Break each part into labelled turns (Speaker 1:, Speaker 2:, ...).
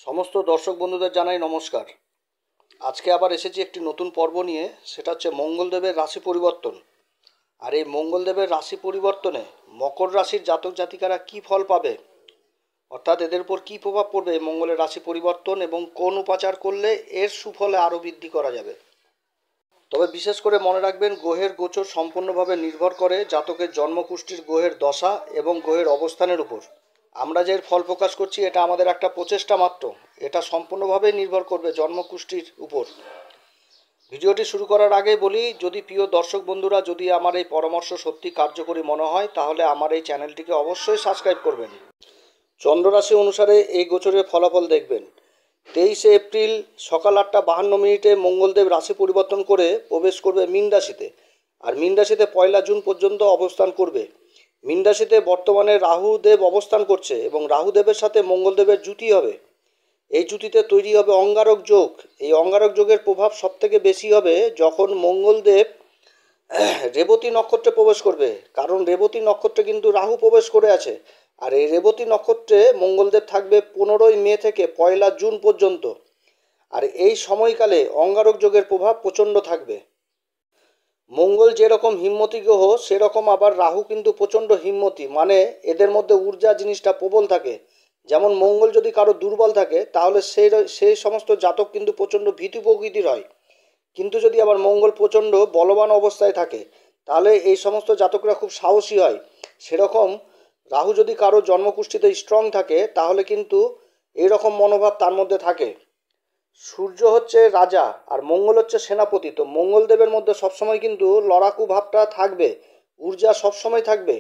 Speaker 1: সমস্ত দর্শক বন্ধুদের জানাই নমস্কার। আজকে আবার এসেছি একটি নতুন পর্ব নিয়ে, সেটা হচ্ছে মঙ্গলদেবের রাশি পরিবর্তন। আর এই মঙ্গলদেবের রাশি পরিবর্তনে মকর রাশির জাতক জাতিকারা কী ফল পাবে, অর্থাৎ এদের উপর কী প্রভাব পড়বে মঙ্গলের রাশি পরিবর্তন এবং কোন উপাচার করলে এর সুফলে আরও বৃদ্ধি করা যাবে। তবে বিশেষ করে মনে রাখবেন, গ্রহের গোচর সম্পূর্ণভাবে নির্ভর করে জাতকের জন্মকুষ্ঠির গ্রহের দশা এবং গ্রহের অবস্থানের উপর। আমরা যে ফল প্রকাশ করছি এটা আমাদের একটা প্রচেষ্টা মাত্র, এটা সম্পূর্ণভাবে নির্ভর করবে জন্মকুষ্ঠির উপর। ভিডিওটি শুরু করার আগে বলি, যদি প্রিয় দর্শক বন্ধুরা যদি আমার এই পরামর্শ সত্যি কার্যকরী মনে হয় তাহলে আমার এই চ্যানেলটিকে অবশ্যই সাবস্ক্রাইব করবেন। চন্দ্ররাশি অনুসারে এই গোচরের ফলাফল দেখবেন। 23 এপ্রিল সকাল 8:52 মঙ্গলদেব রাশি পরিবর্তন করে প্রবেশ করবে মীন রাশিতে, আর মীন রাশিতে 1 জুন পর্যন্ত অবস্থান করবে। মীন রাশিতে বর্তমানে রাহুদেব অবস্থান করছে এবং রাহুদেবের সাথে মঙ্গলদেবের জুটি হবে। এই জুটিতে তৈরি হবে অঙ্গারক যোগ। এই অঙ্গারক যোগের প্রভাব সবথেকে বেশি হবে যখন মঙ্গলদেব রেবতী নক্ষত্রে প্রবেশ করবে, কারণ রেবতী নক্ষত্রে কিন্তু রাহু প্রবেশ করে আছে। আর এই রেবতী নক্ষত্রে মঙ্গলদেব থাকবে 15 মে থেকে 1 জুন পর্যন্ত। আর এই সময়কালে অঙ্গারক যোগের প্রভাব প্রচণ্ড থাকবে। মঙ্গল যেরকম হিম্মতি গ্রহ, সেরকম আবার রাহু কিন্তু প্রচণ্ড হিম্মতি, মানে এদের মধ্যে ঊর্জা জিনিসটা প্রবল থাকে। যেমন মঙ্গল যদি কারো দুর্বল থাকে তাহলে সেই সমস্ত জাতক কিন্তু প্রচণ্ড ভীতু প্রকৃতির হয়, কিন্তু যদি আবার মঙ্গল প্রচণ্ড বলবান অবস্থায় থাকে তাহলে এই সমস্ত জাতকরা খুব সাহসী হয়। সেরকম রাহু যদি কারো জন্মকুষ্ঠিতে স্ট্রং থাকে তাহলে কিন্তু এইরকম মনোভাব তার মধ্যে থাকে। সূর্য হচ্ছে রাজা আর মঙ্গল হচ্ছে সেনাপতি, তো মঙ্গলদেবের মধ্যে সবসময় কিন্তু লড়াকু ভাবটা থাকবে, ঊর্জা সবসময় থাকবে।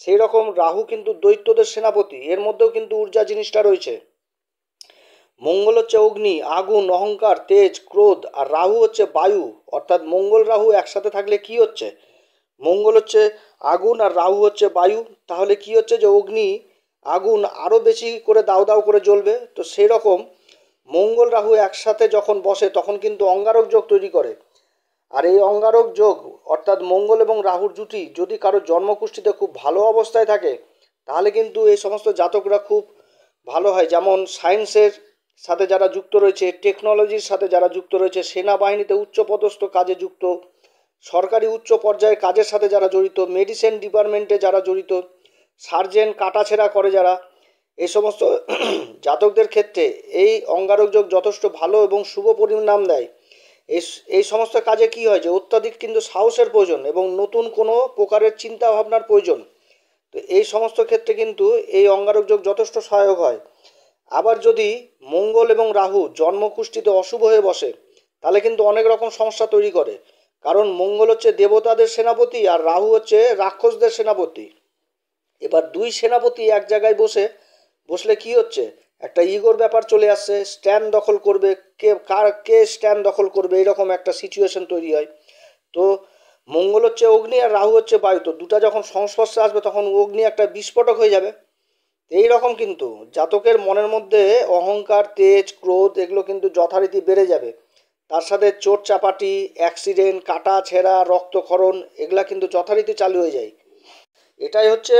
Speaker 1: সেই রকম রাহু কিন্তু দৈত্যদের সেনাপতি, এর মধ্যেও কিন্তু ঊর্জা জিনিসটা রয়েছে। মঙ্গল হচ্ছে অগ্নি, আগুন, অহংকার, তেজ, ক্রোধ, আর রাহু হচ্ছে বায়ু। অর্থাৎ মঙ্গল রাহু একসাথে থাকলে কি হচ্ছে, মঙ্গল হচ্ছে আগুন আর রাহু হচ্ছে বায়ু, তাহলে কি হচ্ছে যে অগ্নি আগুন আরও বেশি করে দাউ দাউ করে জ্বলবে। তো সেই রকম মঙ্গল রাহু একসাথে যখন বসে তখন কিন্তু অঙ্গারক যোগ তৈরি করে। আর এই অঙ্গারক যোগ অর্থাৎ মঙ্গল এবং রাহুর জুটি যদি কারো জন্মকুষ্ঠিতে খুব ভালো অবস্থায় থাকে তাহলে কিন্তু এই সমস্ত জাতকরা খুব ভালো হয়। যেমন সায়েন্সের সাথে যারা যুক্ত রয়েছে, টেকনোলজির সাথে যারা যুক্ত রয়েছে, সেনাবাহিনীতে উচ্চপদস্থ কাজে যুক্ত, সরকারি উচ্চ পর্যায়ের কাজের সাথে যারা জড়িত, মেডিসিন ডিপার্টমেন্টে যারা জড়িত, সার্জেন কাটাছেঁড়া করে যারা, এই সমস্ত জাতকদের ক্ষেত্রে এই অঙ্গারক যোগ যথেষ্ট ভালো এবং শুভ পরিণাম দেয়। এই সমস্ত কাজে কি হয় যে অত্যাধিক কিন্তু সাহসের প্রয়োজন এবং নতুন কোনো প্রকারের চিন্তা ভাবনার প্রয়োজন। তো এই সমস্ত ক্ষেত্রে কিন্তু এই অঙ্গারক যোগ যথেষ্ট সহায়ক হয়। আবার যদি মঙ্গল এবং রাহু জন্মকুষ্ঠিতে অশুভ হয়ে বসে তাহলে কিন্তু অনেক রকম সমস্যা তৈরি করে, কারণ মঙ্গল হচ্ছে দেবতাদের সেনাপতি আর রাহু হচ্ছে রাক্ষসদের সেনাপতি। এবার দুই সেনাপতি এক জায়গায় বসলে কি হচ্ছে, একটা ইগোর ব্যাপার চলে আসছে, স্ট্যান্ড দখল করবে, কে স্ট্যান্ড দখল করবে, এরকম একটা সিচুয়েশন তৈরি হয়। তো মঙ্গল হচ্ছে অগ্নি আর রাহু হচ্ছে বায়ু, তো দুটা যখন সংস্পর্শে আসবে তখন অগ্নি একটা বিস্ফোটক হয়ে যাবে। এই রকম কিন্তু জাতকের মনের মধ্যে অহংকার, তেজ, ক্রোধ এগুলো কিন্তু যথারীতি বেড়ে যাবে। তার সাথে চোট চাপাটি, অ্যাক্সিডেন্ট, কাটা ছেঁড়া, রক্তক্ষরণ এগুলা কিন্তু যথারীতি চালু হয়ে যায়। এটাই হচ্ছে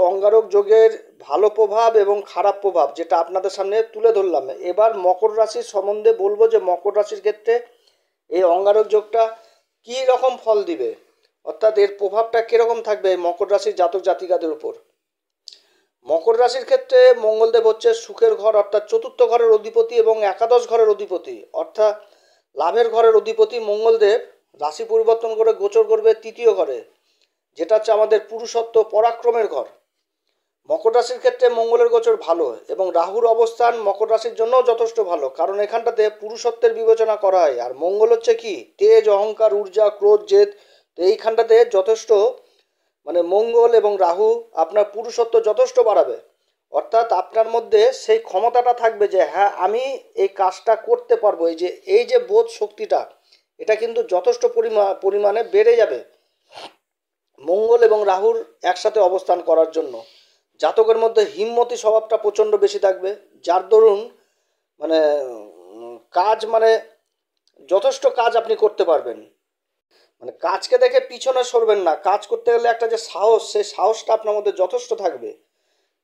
Speaker 1: অঙ্গারক যোগের ভালো প্রভাব এবং খারাপ প্রভাব, যেটা আপনাদের সামনে তুলে ধরলাম। এবার মকর রাশির সম্বন্ধে বলবো যে মকর রাশির ক্ষেত্রে এই অঙ্গারক যোগটা কী রকম ফল দিবে, অর্থাৎ এর প্রভাবটা কীরকম থাকবে এই মকর রাশির জাতক জাতিকাদের উপর। মকর রাশির ক্ষেত্রে মঙ্গলদেব হচ্ছে সুখের ঘর অর্থাৎ চতুর্থ ঘরের অধিপতি এবং একাদশ ঘরের অধিপতি, অর্থাৎ লাভের ঘরের অধিপতি মঙ্গলদেব রাশি পরিবর্তন করে গোচর করবে তৃতীয় ঘরে, যেটা হচ্ছে আমাদের পুরুষত্ব পরাক্রমের ঘর। মকর রাশির ক্ষেত্রে মঙ্গলের গোচর ভালো এবং রাহুর অবস্থান মকর রাশির জন্যও যথেষ্ট ভালো, কারণ এখানটাতে পুরুষত্বের বিবেচনা করা হয়। আর মঙ্গল হচ্ছে কি তেজ, অহংকার, ঊর্জা, ক্রোধ, জেদ। তো এইখানটাতে যথেষ্ট মানে মঙ্গল এবং রাহু আপনার পুরুষত্ব যথেষ্ট বাড়াবে, অর্থাৎ আপনার মধ্যে সেই ক্ষমতাটা থাকবে যে হ্যাঁ আমি এই কাজটা করতে পারবো। এই যে বোধ শক্তিটা এটা কিন্তু যথেষ্ট পরিমাণে বেড়ে যাবে মঙ্গল এবং রাহুর একসাথে অবস্থান করার জন্য। জাতকের মধ্যে হিম্মতি স্বভাবটা প্রচণ্ড বেশি থাকবে, যার দরুন মানে কাজ মানে যথেষ্ট কাজ আপনি করতে পারবেন। মানে কাজকে দেখে পিছনে সরবেন না, কাজ করতে গেলে একটা যে সাহস, সেই সাহসটা আপনার মধ্যে যথেষ্ট থাকবে।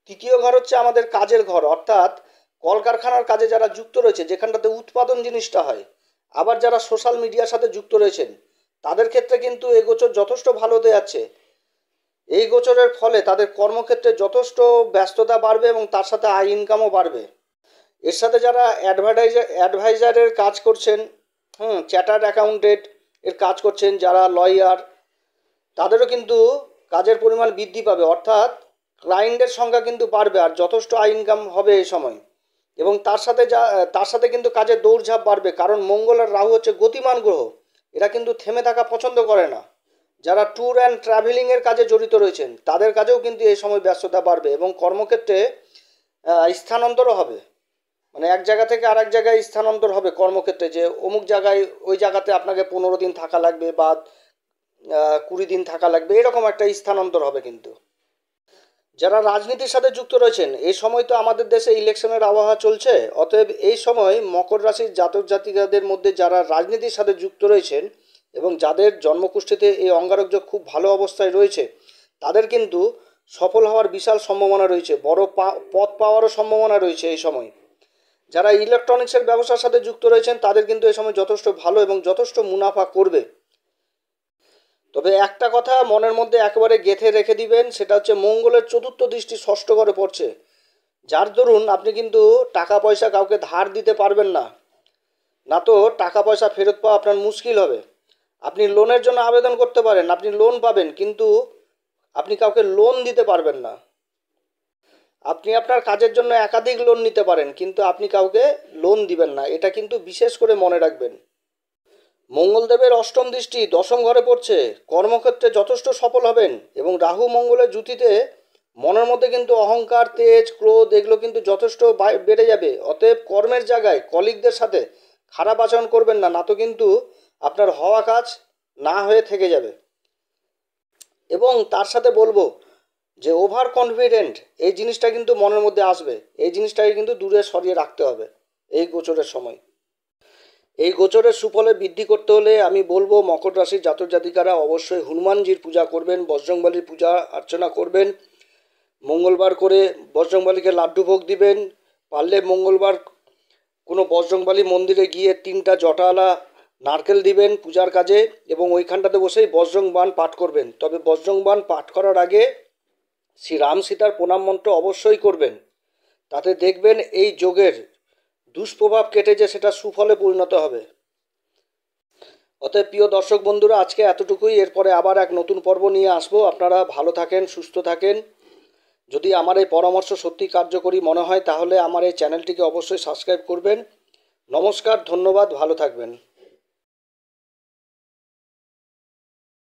Speaker 1: তৃতীয় ঘর হচ্ছে আমাদের কাজের ঘর, অর্থাৎ কলকারখানার কাজে যারা যুক্ত রয়েছে, যেখানটাতে উৎপাদন জিনিসটা হয়, আবার যারা সোশ্যাল মিডিয়ার সাথে যুক্ত রয়েছেন, তাদের ক্ষেত্রে কিন্তু এই গোচর যথেষ্ট ভালো হতে যাচ্ছে। এই গোচরের ফলে তাদের কর্মক্ষেত্রে যথেষ্ট ব্যস্ততা বাড়বে এবং তার সাথে আয় ইনকামও বাড়বে। এর সাথে যারা অ্যাডভাইজারের কাজ করছেন, চ্যাটার্ড অ্যাকাউন্টেন্ট এর কাজ করছেন, যারা লয়ার, তাদেরও কিন্তু কাজের পরিমাণ বৃদ্ধি পাবে, অর্থাৎ ক্লায়েন্টের সংখ্যা কিন্তু বাড়বে আর যথেষ্ট আয় ইনকাম হবে এই সময়। এবং তার সাথে কিন্তু কাজের দৌড়ঝাঁপ বাড়বে, কারণ মঙ্গল আর রাহু হচ্ছে গতিমান গ্রহ। এরা কিন্তু থেমে থাকা পছন্দ করে না। যারা ট্যুর অ্যান্ড ট্রাভেলিংয়ের কাজে জড়িত রয়েছেন, তাদের কাজেও কিন্তু এই সময় ব্যস্ততা বাড়বে এবং কর্মক্ষেত্রে স্থানান্তরও হবে। মানে এক জায়গা থেকে আর এক জায়গায় স্থানান্তর হবে কর্মক্ষেত্রে, যে অমুক জায়গায় ওই জায়গাতে আপনাকে 15 দিন থাকা লাগবে বা 20 দিন থাকা লাগবে, এরকম একটা স্থানান্তর হবে। কিন্তু যারা রাজনীতির সাথে যুক্ত রয়েছেন, এই সময় তো আমাদের দেশে ইলেকশনের আবহাওয়া চলছে, অতএব এই সময় মকর রাশির জাতক জাতিকাদের মধ্যে যারা রাজনীতির সাথে যুক্ত রয়েছেন এবং যাদের জন্মকুষ্ঠিতে এই অঙ্গারকযোগ খুব ভালো অবস্থায় রয়েছে, তাদের কিন্তু সফল হওয়ার বিশাল সম্ভাবনা রয়েছে, বড় পদ পাওয়ারও সম্ভাবনা রয়েছে এই সময়। যারা ইলেকট্রনিক্সের ব্যবসার সাথে যুক্ত রয়েছেন, তাদের কিন্তু এই সময় যথেষ্ট ভালো এবং যথেষ্ট মুনাফা করবে। তবে একটা কথা মনের মধ্যে একেবারে গেঁথে রেখে দিবেন, সেটা হচ্ছে মঙ্গলের চতুর্থ দৃষ্টি ষষ্ঠ ঘরে পড়ছে, যার দরুন আপনি কিন্তু টাকা পয়সা কাউকে ধার দিতে পারবেন না, না তো টাকা পয়সা ফেরত পাওয়া আপনার মুশকিল হবে। আপনি লোনের জন্য আবেদন করতে পারেন, আপনি লোন পাবেন, কিন্তু আপনি কাউকে লোন দিতে পারবেন না। আপনি আপনার কাজের জন্য একাধিক লোন নিতে পারেন, কিন্তু আপনি কাউকে লোন দিবেন না, এটা কিন্তু বিশেষ করে মনে রাখবেন। মঙ্গলদেবের অষ্টম দৃষ্টি দশম ঘরে পড়ছে, কর্মক্ষেত্রে যথেষ্ট সফল হবেন এবং রাহু মঙ্গলের জুতিতে মনের মধ্যে কিন্তু অহংকার, তেজ, ক্রোধ এগুলো কিন্তু যথেষ্ট বেড়ে যাবে। অতএব কর্মের জায়গায় কলিগদের সাথে খারাপ আচরণ করবেন না, না তো কিন্তু আপনার হওয়া কাজ না হয়ে থেকে যাবে। এবং তার সাথে বলবো যে ওভার কনফিডেন্ট এই জিনিসটা কিন্তু মনের মধ্যে আসবে, এই জিনিসটাকে কিন্তু দূরে সরিয়ে রাখতে হবে এই গোচরের সময়। এই গোচরের সুফলে বৃদ্ধি করতে হলে আমি বলবো মকর রাশির জাতক জাতিকারা অবশ্যই হনুমানজির পূজা করবেন, বজরংবলীর পূজা অর্চনা করবেন, মঙ্গলবার করে বজরংবলীকে লাড্ডু ভোগ দিবেন। পারলে মঙ্গলবার কোনো বজরংবলী মন্দিরে গিয়ে 3টা জটাওয়ালা নারকেল দিবেন পূজার কাজে এবং ওইখানটাতে বসেই বজরং বাণ পাঠ করবেন। তবে বজরং বাণ পাঠ করার আগে শ্রী রাম সীতার প্রণাম মন্ত্র অবশ্যই করবেন, তাতে দেখবেন এই যোগের দুষ্প্রভাব কেটে যে সেটা সুফলে পরিণত হবে। অতএব প্রিয় দর্শক বন্ধুরা, আজকে এতটুকুই। এরপরে আবার এক নতুন পর্ব নিয়ে আসবো। আপনারা ভালো থাকেন, সুস্থ থাকেন। যদি আমার এই পরামর্শ সত্যি কার্যকরী মনে হয়, তাহলে আমার এই চ্যানেলটিকে অবশ্যই সাবস্ক্রাইব করবেন। নমস্কার, ধন্যবাদ, ভালো থাকবেন।